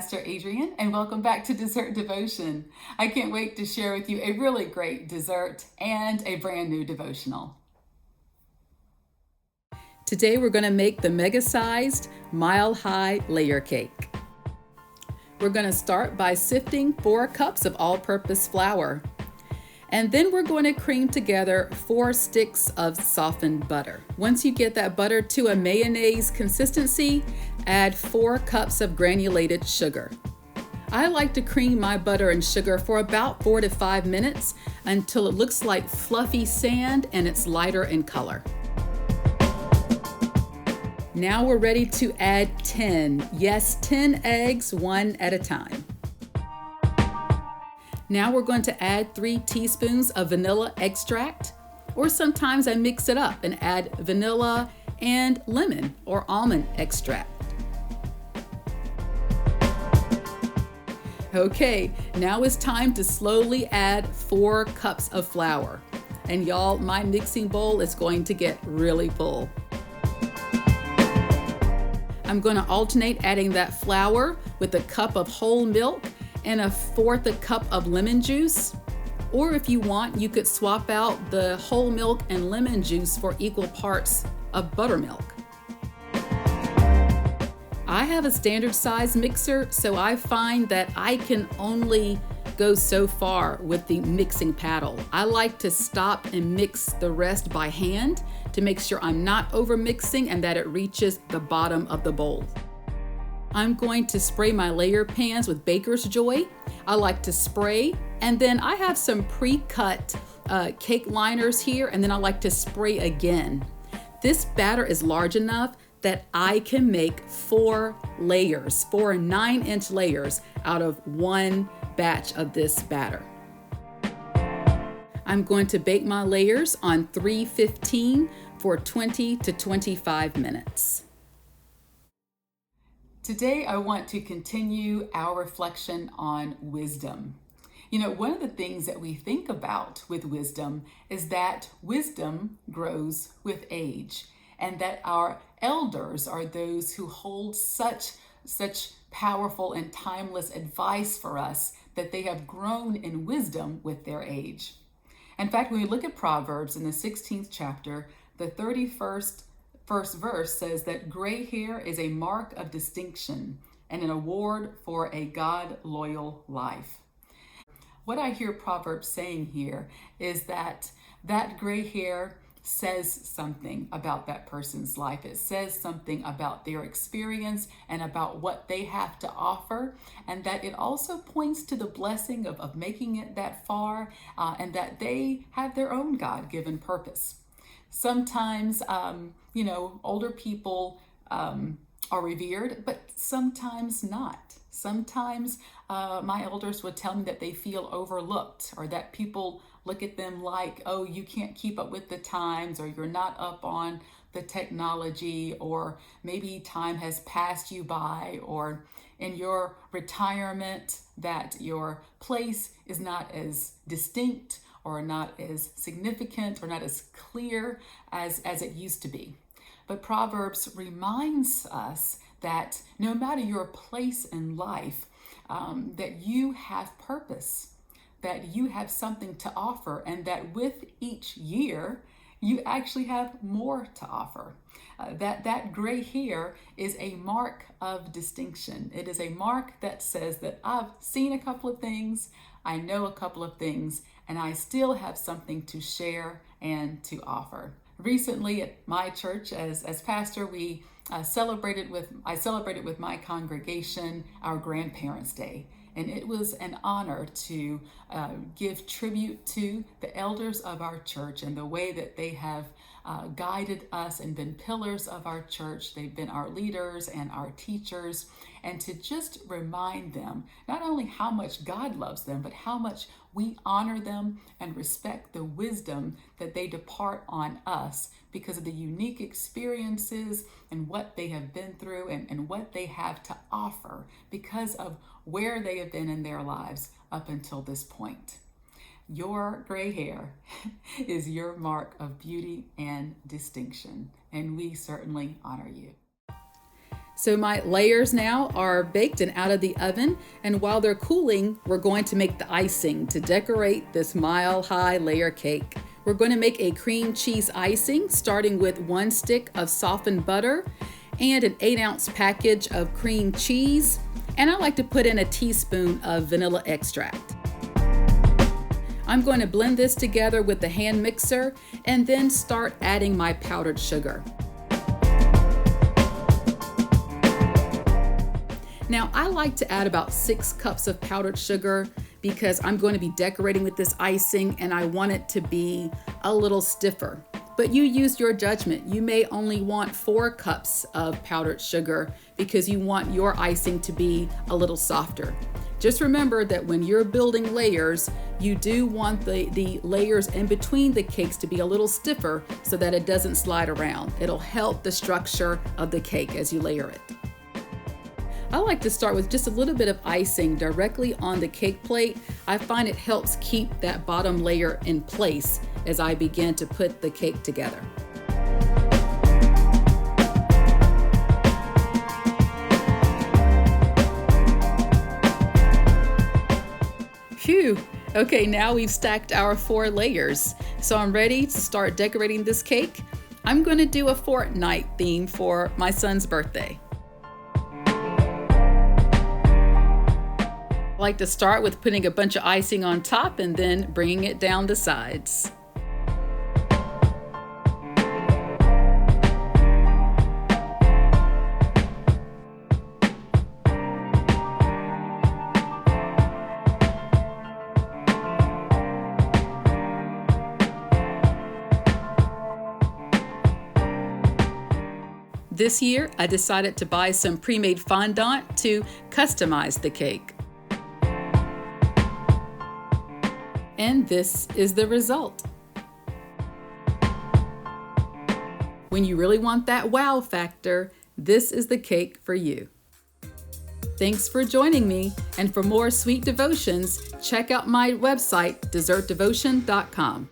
Pastor Adrienne, and welcome back to Dessert Devotion. I can't wait to share with you a really great dessert and a brand new devotional. Today we're going to make the mega-sized mile-high layer cake. We're going to start by sifting 4 cups of all-purpose flour. And then we're going to cream together 4 sticks of softened butter. Once you get that butter to a mayonnaise consistency, add 4 cups of granulated sugar. I like to cream my butter and sugar for about 4 to 5 minutes until it looks like fluffy sand and it's lighter in color. Now we're ready to add 10 eggs, one at a time. Now we're going to add 3 teaspoons of vanilla extract, or sometimes I mix it up and add vanilla and lemon or almond extract. Okay, now it's time to slowly add 4 cups of flour. And y'all, my mixing bowl is going to get really full. I'm going to alternate adding that flour with a cup of whole milk and 1/4 a cup of lemon juice. Or if you want, you could swap out the whole milk and lemon juice for equal parts of buttermilk. I have a standard size mixer, so I find that I can only go so far with the mixing paddle. I like to stop and mix the rest by hand to make sure I'm not over mixing and that it reaches the bottom of the bowl. I'm going to spray my layer pans with Baker's Joy. I like to spray, and then I have some pre-cut cake liners here, and then I like to spray again. This batter is large enough that I can make 4 layers, 4 9-inch layers out of one batch of this batter. I'm going to bake my layers on 315 for 20 to 25 minutes. Today, I want to continue our reflection on wisdom. You know, one of the things that we think about with wisdom is that wisdom grows with age, and that our elders are those who hold such powerful and timeless advice for us that they have grown in wisdom with their age. In fact, when we look at Proverbs in the 16th chapter, the 31st verse says that gray hair is a mark of distinction and an award for a God-loyal life. What I hear Proverbs saying here is that gray hair says something about that person's life. It says something about their experience and about what they have to offer, and that it also points to the blessing of making it that far, and that they have their own God-given purpose. Sometimes, older people are revered, but sometimes not. Sometimes my elders would tell me that they feel overlooked, or that people look at them like, oh, you can't keep up with the times, or you're not up on the technology, or maybe time has passed you by, or in your retirement that your place is not as distinct or not as significant or not as clear as it used to be. But Proverbs reminds us that no matter your place in life, that you have purpose, that you have something to offer, and that with each year, you actually have more to offer. That gray hair is a mark of distinction. It is a mark that says that I've seen a couple of things, I know a couple of things, and I still have something to share and to offer. Recently at my church as pastor, I celebrated with my congregation our Grandparents' Day. And it was an honor to give tribute to the elders of our church and the way that they have guided us and been pillars of our church. They've been our leaders and our teachers, and to just remind them not only how much God loves them, but how much we honor them and respect the wisdom that they depart on us because of the unique experiences and what they have been through and what they have to offer because of where they have been in their lives up until this point. Your gray hair is your mark of beauty and distinction, and we certainly honor you. So my layers now are baked and out of the oven, and while they're cooling, we're going to make the icing to decorate this mile-high layer cake. We're going to make a cream cheese icing, starting with 1 stick of softened butter and an 8-ounce package of cream cheese, and I like to put in a teaspoon of vanilla extract. I'm going to blend this together with the hand mixer and then start adding my powdered sugar. Now, I like to add about 6 cups of powdered sugar because I'm going to be decorating with this icing and I want it to be a little stiffer. But you use your judgment. You may only want 4 cups of powdered sugar because you want your icing to be a little softer. Just remember that when you're building layers, you do want the layers in between the cakes to be a little stiffer so that it doesn't slide around. It'll help the structure of the cake as you layer it. I like to start with just a little bit of icing directly on the cake plate. I find it helps keep that bottom layer in place as I begin to put the cake together. Phew! Okay, now we've stacked our 4 layers. So I'm ready to start decorating this cake. I'm going to do a Fortnite theme for my son's birthday. I like to start with putting a bunch of icing on top and then bringing it down the sides. This year, I decided to buy some pre-made fondant to customize the cake. And this is the result. When you really want that wow factor, this is the cake for you. Thanks for joining me, and for more sweet devotions, check out my website, DessertDevotion.com.